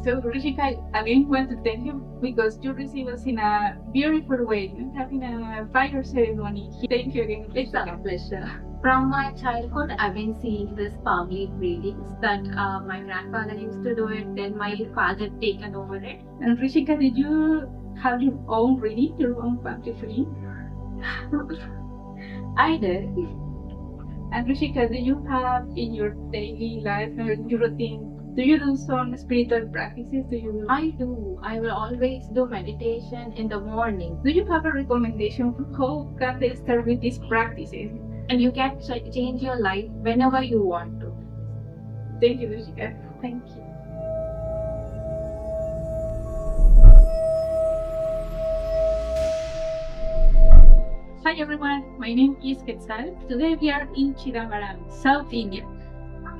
So, Rishika, again, want to thank you because you received us in a beautiful way, having a fire ceremony. Thank you again. It's a pleasure. From my childhood, I've been seeing this family readings that my grandfather used to do it, then my father taken over it. And Rishika, did you have your own reading, your own family reading? I did. And Rishika, do you have in your daily life or your routine, do you do some spiritual practices? I do. I will always do meditation in the morning. Do you have a recommendation for how can they start with these practices? And you can change your life whenever you want to. Thank you, Rishika. Thank you. Hi everyone, my name is Kettzal. Today we are in Chidambaram, South India.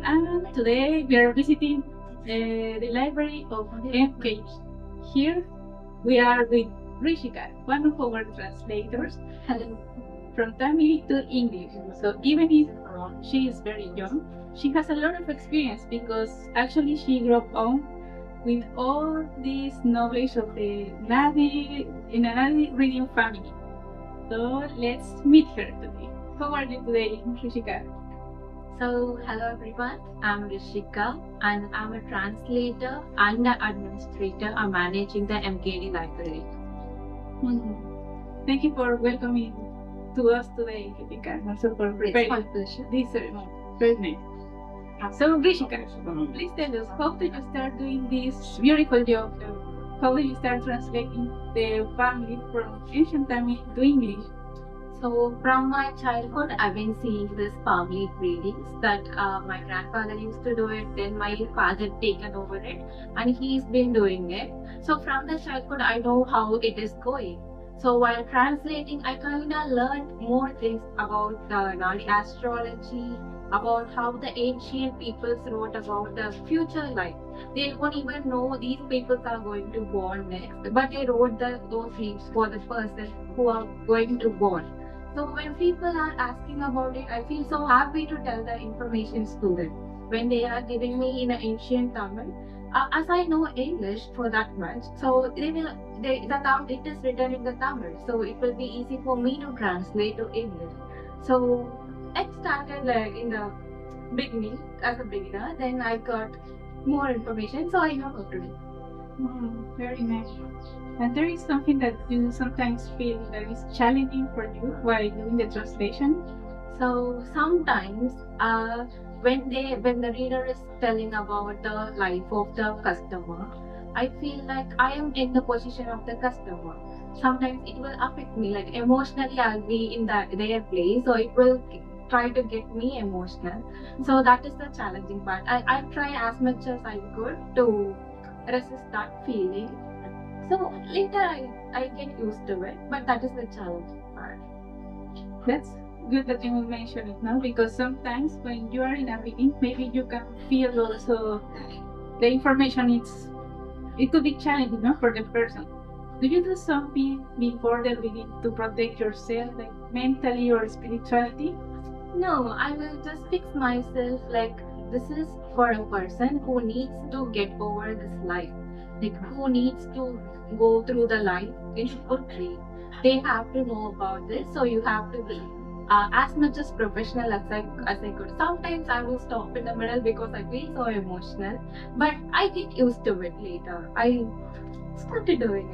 And today we are visiting the library of MK. Here we are with Rishika, one of our translators. Hello. From Tamil to English. So even if she is very young, she has a lot of experience because actually she grew up with all this knowledge of the Nadi in a Nadi reading family. So let's meet her today. How are you today, Rishika? So hello everyone, I'm Rishika and I'm a translator and an administrator. I'm managing the MKD library. Thank you for welcoming to us today, Rishika, also for preparing this ceremony. Very nice. So Rishika, please tell us, how did you start doing this beautiful job? How did you start translating the family from ancient Tamil to English? So from my childhood, I've been seeing this family readings that my grandfather used to do it, then my father taken over it, and he's been doing it. So from the childhood, I know how it is going. So while translating, I kind of learned more things about Nadia Astrology, about how the ancient peoples wrote about the future life. They don't even know these peoples are going to born next, but they wrote those things for the person who are going to born. So when people are asking about it, I feel so happy to tell the information to them. When they are giving me in an ancient Tamil, as I know English for that much, so it is written in the Tamil, so it will be easy for me to translate to English. So I started in the beginning as a beginner, then I got more information, so I know how to do. Very nice. And there is something that you sometimes feel that is challenging for you while doing the translation. So sometimes when the reader is telling about the life of the customer, I feel like I am in the position of the customer. Sometimes it will affect me, like emotionally I'll be in their place, so it will try to get me emotional. So that is the challenging part. I try as much as I could to resist that feeling. So later I get used to it, but that is the challenging part. That's good that you mention it now, because sometimes when you are in a reading, maybe you can feel also the information it could be challenging, no, for the person. Do you do something before the reading to protect yourself, like mentally or spirituality? No, I will just fix myself like this is for a person who needs to get over this life, like who needs to go through the life in good way. They have to know about this, so you have to be as much as professional as I could. Sometimes I will stop in the middle because I feel so emotional, but I get used to it later. I started doing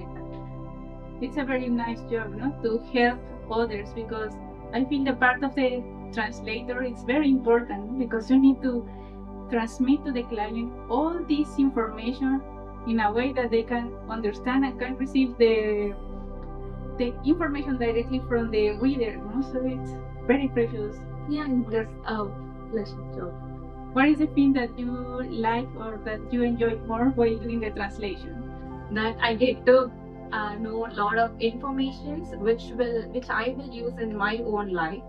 it. It's a very nice job, no, to help others, because I feel the part of the translator is very important, because you need to transmit to the client all this information in a way that they can understand and can receive the information directly from the reader, no? So it's very precious. Yeah, that's a pleasure job. What is the thing that you like or that you enjoy more while doing the translation? That I get to know a lot of information which I will use in my own life.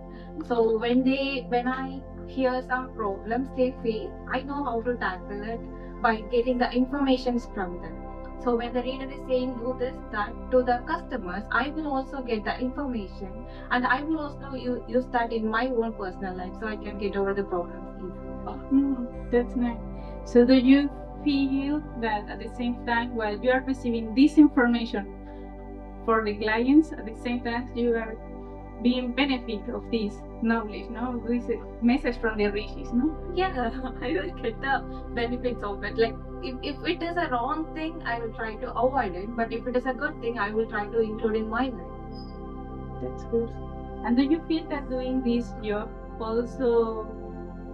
So when I hear some problems they face, I know how to tackle it by getting the information from them. So when the reader is saying do this, that to the customers, I will also get the information and I will also use that in my own personal life so I can get over the problems easily. That's nice. So do you feel that at the same time, while you are receiving this information for the clients, at the same time you are being benefit of this knowledge, no? This message from the rishis, no? Yeah, I will get the benefits of it. Like if it is a wrong thing, I will try to avoid it. But if it is a good thing, I will try to include in my life. That's good. And do you feel that doing this job also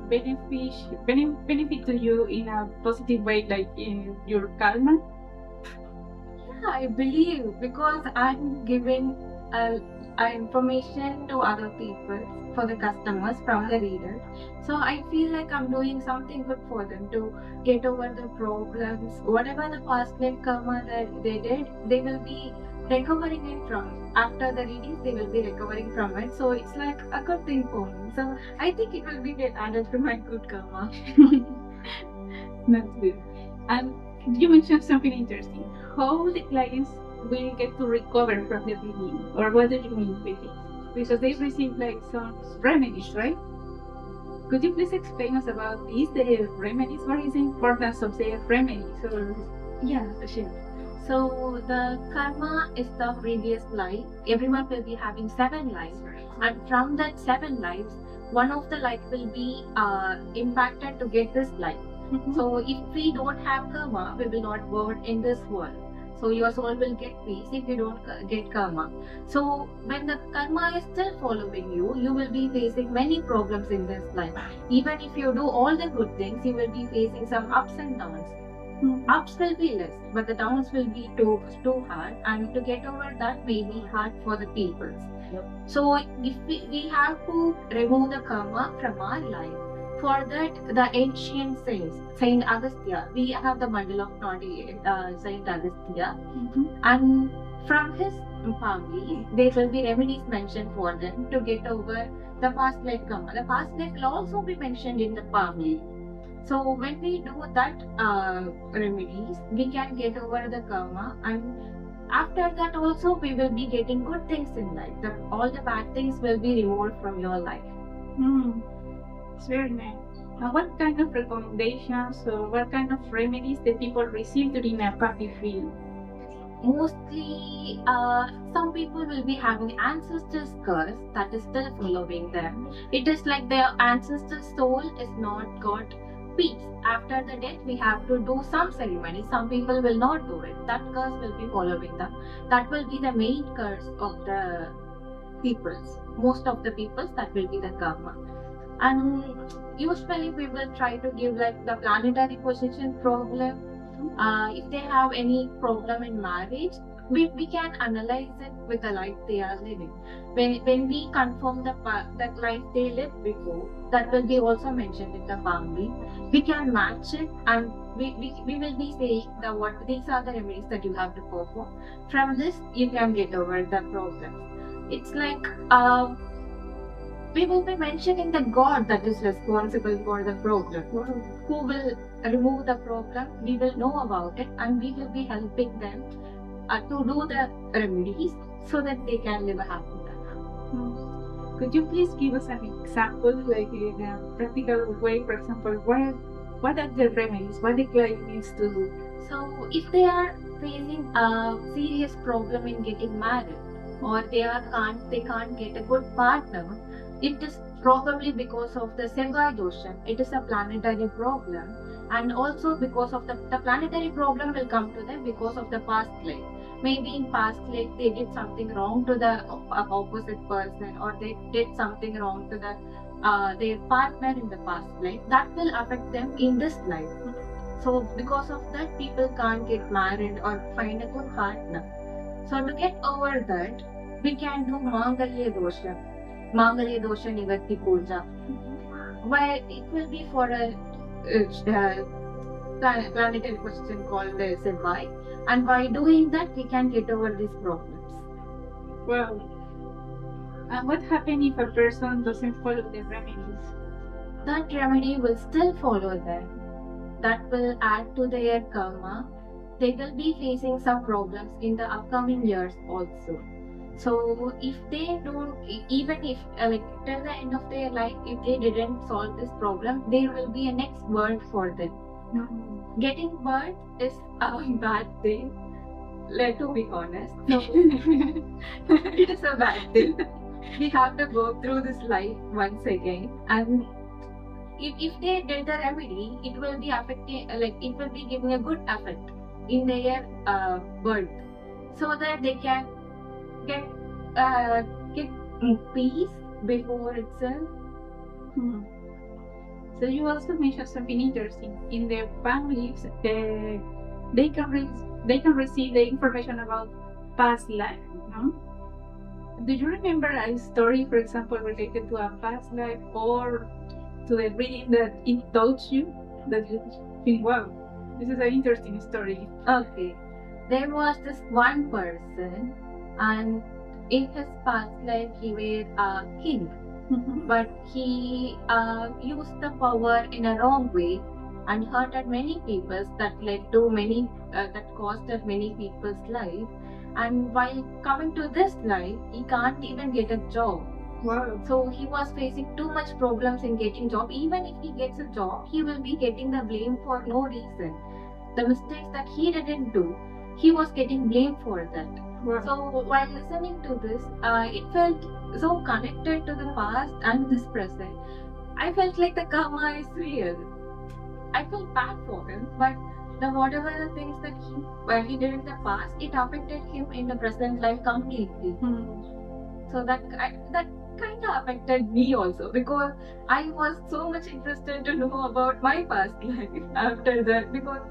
benefit to you in a positive way, like in your karma? Yeah, I believe because I'm giving information to other people, for the customers from the reader. So I feel like I'm doing something good for them to get over the problems. Whatever the past life karma that they did, they will be recovering it from. After the readings, they will be recovering from it. So it's like a good thing for me. So I think it will be get added to my good karma. That's good. And you mentioned something interesting. How the clients will get to recover from the reading, or what do you mean with it? Because they receive like some remedies, right? Could you please explain us about these, the remedies? What is the importance of the remedies? Or... Yeah, sure. So the karma is the previous life. Everyone will be having 7 lives, and from that 7 lives, one of the life will be impacted to get this life. So if we don't have karma, we will not born in this world. So your soul will get peace if you don't get karma. So when the karma is still following you, you will be facing many problems in this life. Even if you do all the good things, you will be facing some ups and downs. Ups will be less, but the downs will be too hard, and to get over that may be hard for the people. So if we have to remove the karma from our life. For that, the ancient saints, Saint Agastya, we have the bundle of Naudi, Saint Agastya, and from his family, there will be remedies mentioned for them to get over the past life karma. The past life will also be mentioned in the family. So when we do that remedies, we can get over the karma, and after that also we will be getting good things in life. All the bad things will be removed from your life. It's very nice. And what kind of recommendations or what kind of remedies the people receive during a puppy field? Mostly, some people will be having ancestors' curse that is still following them. It is like their ancestor soul is not got peace. After the death, we have to do some ceremony. Some people will not do it. That curse will be following them. That will be the main curse of the peoples. Most of the peoples, that will be the karma. And usually we will try to give like the planetary position problem. If they have any problem in marriage, we can analyze it with the life they are living. When we confirm that life they lived before, that will be also mentioned in the family. We can match it, and we will be saying that these are the remedies that you have to perform. From this, you can get over the problem. It's like we will be mentioning the God that is responsible for the problem, who will remove the problem. We will know about it, and we will be helping them to do the remedies so that they can live a happy life. Could you please give us an example, like in a practical way? For example, what are the remedies? What the client needs to do? So if they are facing a serious problem in getting married, or they can't get a good partner, it is probably because of the Sevai dosha. It is a planetary problem, and also because of the planetary problem will come to them because of the past life. Maybe in past life they did something wrong to the opposite person, or they did something wrong to their partner in the past life. That will affect them in this life. So because of that, people can't get married or find a good partner. So to get over that, we can do Mangalya dosha. Mangalya dosha Nivatti Puja. Where it will be for a planetary position called the Sevai, and by doing that we can get over these problems. Well, and what happens if a person doesn't follow the remedies? That remedy will still follow them. That will add to their karma. They will be facing some problems in the upcoming years also. So if they don't, even if till the end of their life, if they didn't solve this problem, there will be a next birth for them. Getting birth is a bad thing. To be honest, so it is a bad thing. We have to go through this life once again, and if they did the remedy, it will be affecting, it will be giving a good effect in their birth, so that they can get peace before itself. So you also mentioned something interesting. In the families, they can receive the information about past life. No? Do you remember a story, for example, related to a past life or to the reading that it taught you that you think, wow, this is an interesting story? Okay, there was this one person, and in his past life he was a king, but he used the power in a wrong way and hurted many people, that led to that costed many people's life. And while coming to this life, he can't even get a job. Wow. So he was facing too much problems in getting job. Even if he gets a job, he will be getting the blame for no reason. The mistakes that he didn't do, he was getting blamed for that. Wow. So while listening to this, it felt so connected to the past and this present. I felt like the karma is real. I felt bad for him, but whatever the things that he did in the past, it affected him in the present life completely. So that kind of affected me also, because I was so much interested to know about my past life after that, because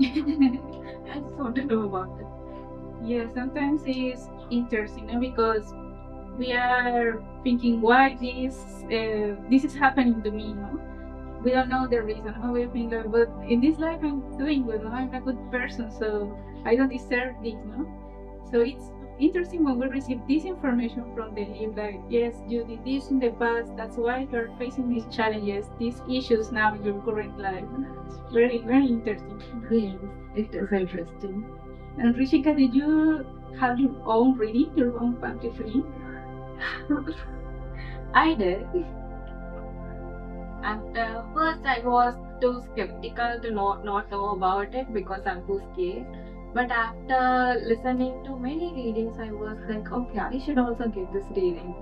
I just want to know about it. Yeah, sometimes it's interesting, no? Because we are thinking why this is happening to me, no? We don't know the reason. We think, but in this life I'm doing good, no? I'm a good person, so I don't deserve this, no? So it's interesting when we receive this information from the life, like, yes, you did this in the past, that's why you're facing these challenges, these issues now in your current life. It's very, very interesting. Yes, it is interesting. And Rishika, did you have your own reading, your own family reading? I did. At first, I was too skeptical to not know about it because I'm too scared. But after listening to many readings, I was like, okay, I should also get this reading.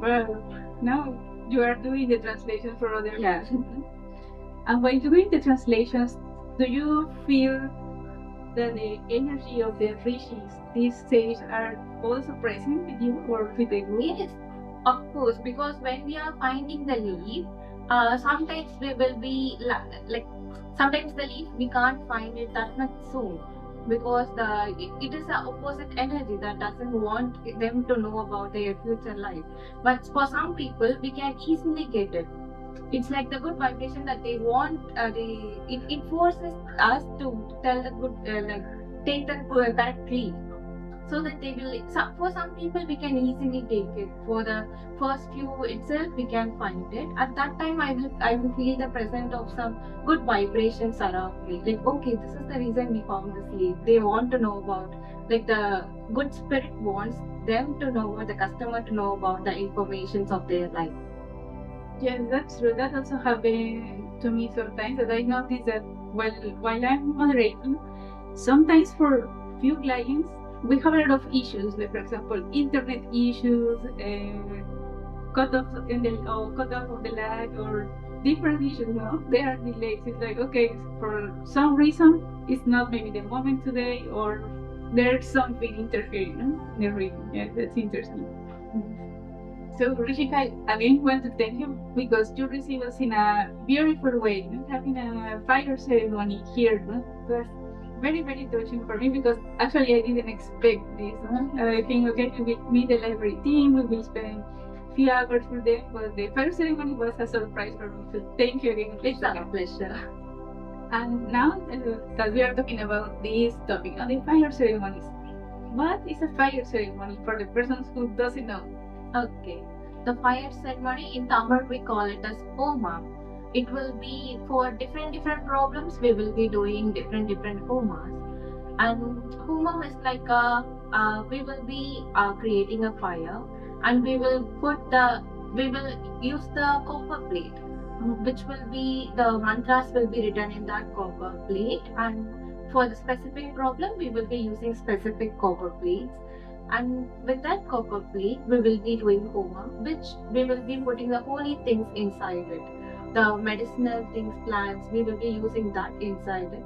Well, now you are doing the translation for other Yeah. people. And while doing the translations, do you feel that the energy of the rishis, these sages, are also present with you or with the group? Yes, of course, because when we are finding the leaf, sometimes we will be sometimes the leaf we can't find it that much soon, because it is an opposite energy that doesn't want them to know about their future life. But for some people, we can easily get it. It's like the good vibration that they want. It forces us to tell the good, take the correct leaf, so that they will. For some people, we can easily take it. For the first few itself, we can find it. At that time, I will feel the presence of some good vibrations around me. Like, okay, this is the reason we found this leaf. They want to know about, the good spirit wants them to know, or the customer to know about the informations of their life. Yes, that's true. That also happened to me sometimes. That I notice that while I'm moderating, sometimes for few clients, we have a lot of issues, like for example, internet issues, cut off of the lag, or different issues. No, there are delays. It's like, okay, for some reason, it's not maybe the moment today, or there's something interfering in the reading. Yeah, that's interesting. So Rishika, again, want to thank you because you received us in a beautiful way, having a fire ceremony here. No? It was very, very touching for me because actually I didn't expect this. I think, okay, we will meet the library team, we will spend a few hours with them, but the fire ceremony was a surprise for me. So thank you again. It's a pleasure. And now that we are talking about this topic, the fire ceremonies. What is a fire ceremony for the persons who doesn't know? Okay, the fire ceremony in Tamil we call it as homa. It will be for different problems. We will be doing different homas, and homa is like we will be creating a fire, and we will use the copper plate which will be the mantras will be written in that copper plate, and for the specific problem we will be using specific copper plates, and with that copper plate we will be doing homa, which we will be putting the holy things inside it, the medicinal things, plants, we will be using that inside it.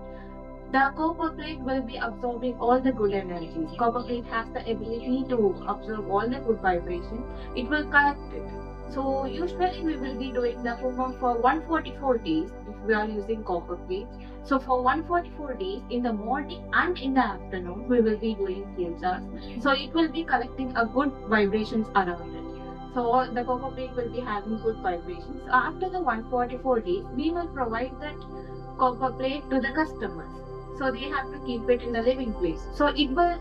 The copper plate will be absorbing all the good energies. Copper plate has the ability to absorb all the good vibration. It will collect it. So usually we will be doing the homa for 144 days if we are using copper plate. So for 144 days in the morning and in the afternoon we will be doing pujas. So it will be collecting a good vibrations around it. So the copper plate will be having good vibrations. After the 144 days we will provide that copper plate to the customers. So they have to keep it in the living place. So it will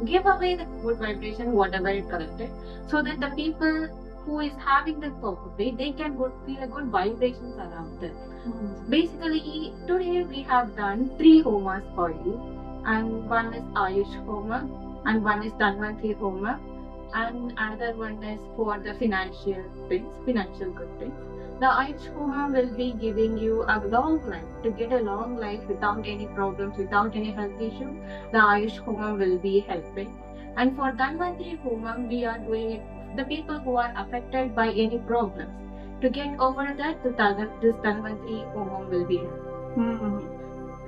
give away the good vibration, whatever it collected, so that the people who is having the copper plate, they can feel a good vibrations around them. Basically, today we have done 3 homas for you, and one is Ayush Homa, and one is Dhanvantri Homa, and another one is for the financial things, financial good things. The Ayush Homa will be giving you a long life, to get a long life without any problems, without any health issue. The Ayush Homa will be helping. And for Dhanvantri Homa, we are doing it the people who are affected by any problems. To get over that, this Dhanvantri Homa will be helping.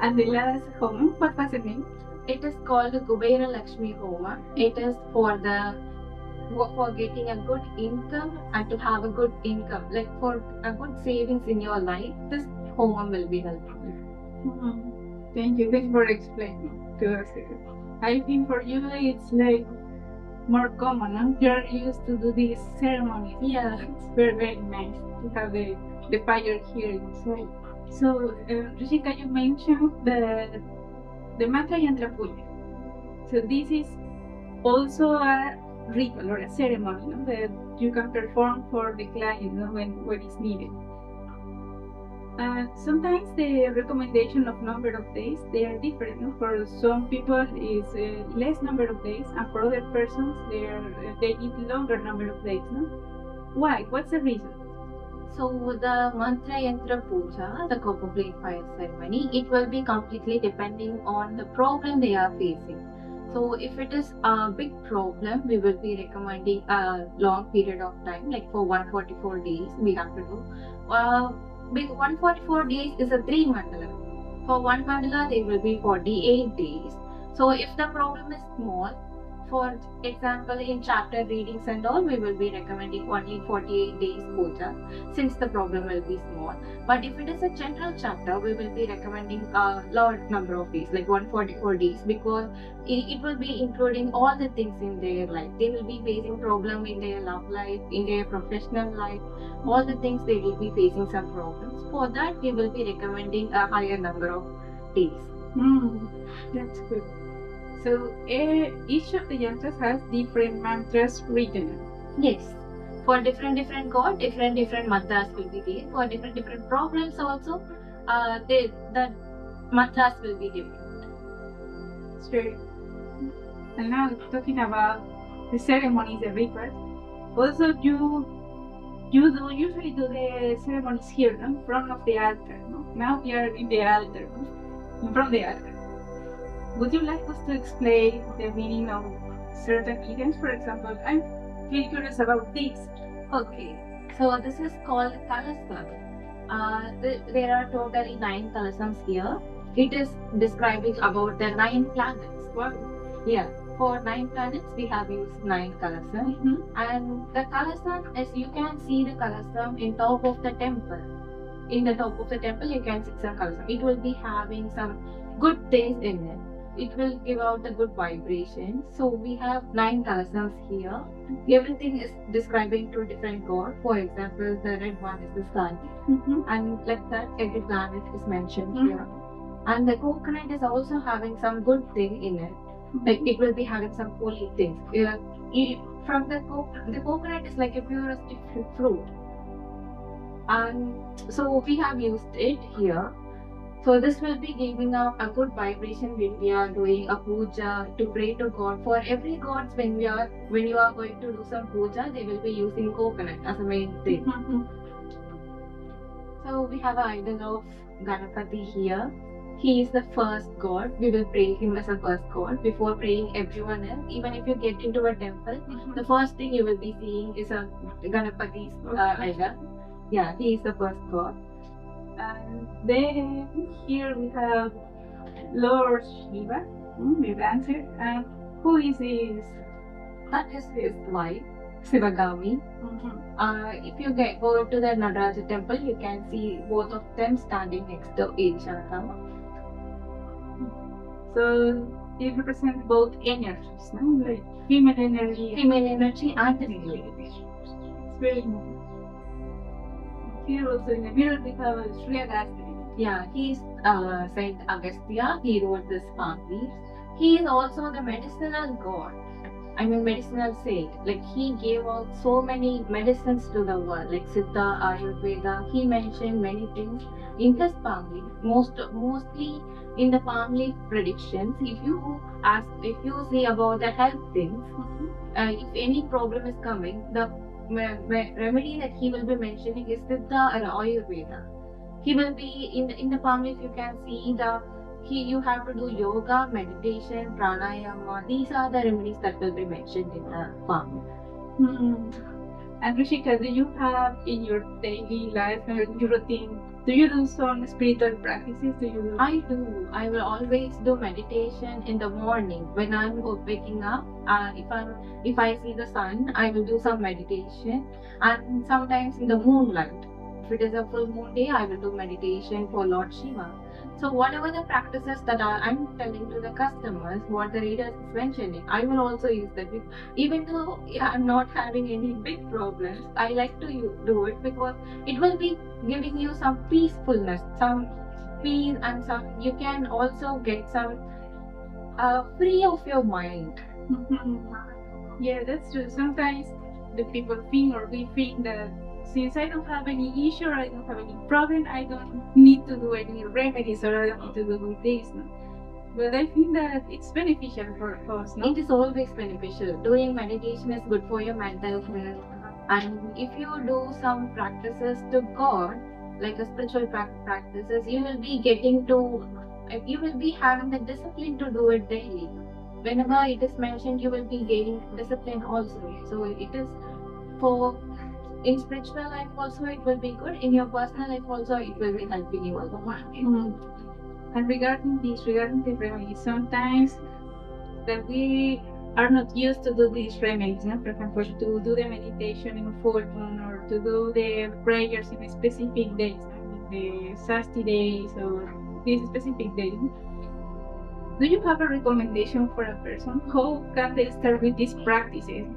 And the last homa, what was the name? It is called Kubera Lakshmi Homa. It is for getting a good income and to have a good income, like for a good savings in your life. This homa will be helping you. Thank you for explaining to us. I think for you it's like more common, no? You're used to do these ceremonies. Yeah, it's very nice to have the fire here inside. So Rishika, you mentioned the mantra yantra puja. So this is also a ritual or a ceremony, no, that you can perform for the client, no, when it's needed. Sometimes the recommendation of number of days, they are different. No? For some people is less number of days, and for other persons they need longer number of days. No? Why? What's the reason? So the mantra yantra puja, the copper plate fire ceremony, it will be completely depending on the problem they are facing. So if it is a big problem, we will be recommending a long period of time, like for 144 days we have to do. 144 days is a 3 mandala. For 1 mandala there will be 48 days. So if the problem is small, for example in chapter readings and all, we will be recommending only 48 days puja, since the problem will be small. But if it is a general chapter, we will be recommending a large number of days, like 144 days, because it will be including all the things in their life. They will be facing problem in their love life, in their professional life, all the things they will be facing some problems. For that, we will be recommending a higher number of days. That's good. So each of the yantras has different mantras written. Yes. For different god, different mantras will be there. For different problems also, the mantras will be different. Straight. And now talking about the ceremonies, the rituals. Also, you usually do the ceremonies here, no? In front of the altar. No? Now we are in the altar, no? In front of the altar. Would you like us to explain the meaning of certain events? For example, I'm really curious about this. Okay, so this is called kalasam. There are totally 9 kalasams here. It is describing about the 9 planets. Wow. Yeah, for 9 planets we have used 9 kalasam. And the kalasam, as you can see the kalasam in top of the temple. In the top of the temple you can see some kalasam. It will be having some good things in it. It will give out the good vibration. So we have 9 kalasams here. Everything is describing to different god. For example, the red one is the sun, and like that every planet is mentioned here. And the coconut is also having some good thing in it. Like it will be having some holy things. From the coconut is like a purest fruit, and so we have used it here. So this will be giving out a good vibration when we are doing a puja to pray to God. For every god, when you are going to do some puja, they will be using coconut as a main thing. So we have an idol of Ganapati here. He is the first god. We will pray him as a first god before praying everyone else. Even if you get into a temple, the first thing you will be seeing is a Ganapati's idol. Yeah, he is the first god. And then here we have Lord Shiva, we've answered. And who is this? That is his wife, Sivagami. If you go to the Nataraja temple, you can see both of them standing next to each other. So it represents both energies, no? Like female energy. Female energy and male energy. It's very nice. Here also in the middle we have Shri Agastya. Yeah, he is Saint Agastya. He wrote this palm leaves. He is also the medicinal god. I mean medicinal saint. Like he gave out so many medicines to the world, like Siddha, Ayurveda. He mentioned many things in his palm leaf. Mostly in the palm leaf predictions. If you see about the health things, if any problem is coming, the remedy that he will be mentioning is Siddha or Ayurveda. He will be in the palm leaf. You can see you have to do yoga, meditation, pranayama. These are the remedies that will be mentioned in the palm leaf. And Rishika, do you have in your daily life or your routine, do you do some spiritual practices? I do. I will always do meditation in the morning when I'm waking up. If I see the sun, I will do some meditation. And sometimes in the moonlight, if it is a full moon day, I will do meditation for Lord Shiva. So whatever the practices that I'm telling to the customers, what the reader is mentioning, I will also use that. Even though I'm not having any big problems, I like to do it because it will be giving you some peacefulness, some peace, and you can also get some free of your mind. Yeah, that's true. Sometimes the people think or we think that since I don't have any issue or I don't have any problem, I don't need to do any remedies or I don't need to do this. No? But I think that it's beneficial for us. No? It is always beneficial. Doing meditation is good for your mental health. And if you do some practices to God, like a spiritual practices, you will be having the discipline to do it daily. Whenever it is mentioned, you will be gaining discipline also. So it is in spiritual life also it will be good. In your personal life also it will be helping you also. And regarding the remedies, sometimes that we are not used to do these remedies, no? For example, to do the meditation in full moon or to do the prayers in specific days, the Sasti days or these specific days. Do you have a recommendation for a person? How can they start with these practices?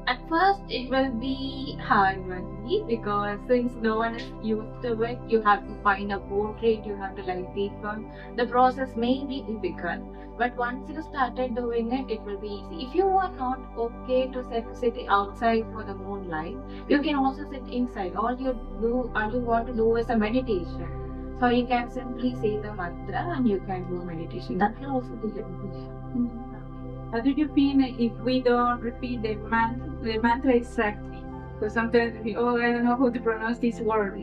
At first it will be hard maybe because since no one is used to it, you have to find a portrait, you have to light people. The process may be difficult, but once you started doing it, it will be easy. If you are not okay to sit outside for the moonlight, you can also sit inside. All you want to do is a meditation. So you can simply say the mantra and you can do meditation. That will also be beneficial. How do you feel if we don't repeat the mantra exactly? Because sometimes we I don't know how to pronounce this word.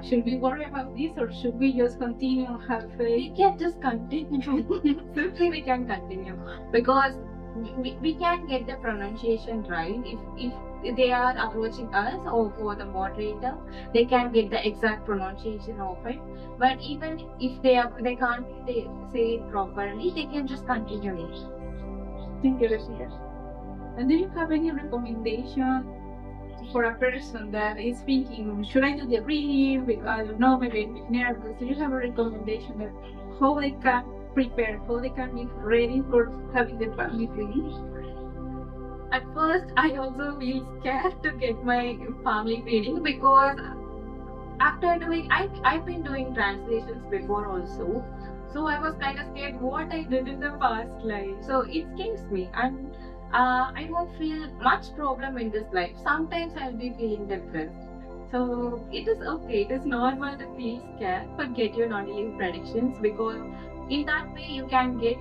Should we worry about this or should we just continue and have faith? We can just continue. Simply we can continue because we can get the pronunciation right. If they are approaching us or for the moderator, they can get the exact pronunciation of it. But even if they can't say it properly, they can just continue. Thank you, Rashida. And do you have any recommendation for a person that is thinking, should I do the reading? Because I don't know, maybe I'm nervous. Do you have a recommendation that how they can prepare, how they can be ready for having the family reading? At first, I also feel scared to get my family reading because after doing, I've been doing translations before also. So I was kind of scared what I did in the past life. So it scares me and I won't feel much problem in this life. Sometimes I'll be feeling depressed. So it is okay. It is normal to feel scared, but get your non-living predictions because in that way you can get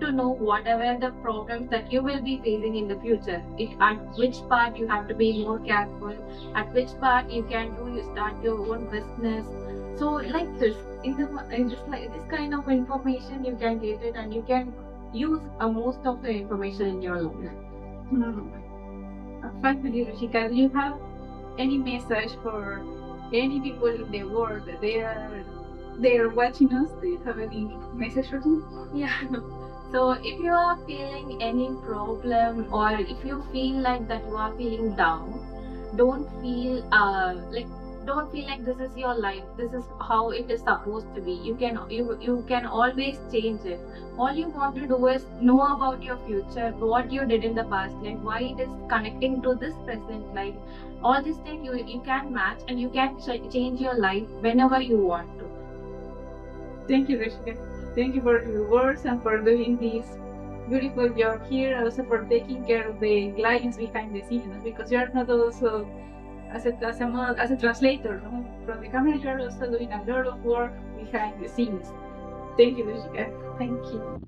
to know whatever the problems that you will be facing in the future. At which part you have to be more careful, at which part you can do, you start your own business. So like this, in this kind of information you can get it, and you can use most of the information in your life. Finally, Rishika, do you have any message for any people in the world that they are watching us? Do you have any message for them? Yeah. So if you are feeling any problem, or if you feel like that you are feeling down, don't feel like this is your life, this is how it is supposed to be. You can always change it. All you want to do is know about your future, what you did in the past life, why it is connecting to this present life. All these things you can match, and you can change your life whenever you want to. Thank you, Rishika. Thank you for your words and for doing this beautiful job here, also for taking care of the clients behind the scenes, because you are not also as a translator, no? From the camera, you are also doing a lot of work behind the scenes. Thank you, Rishika. Thank you.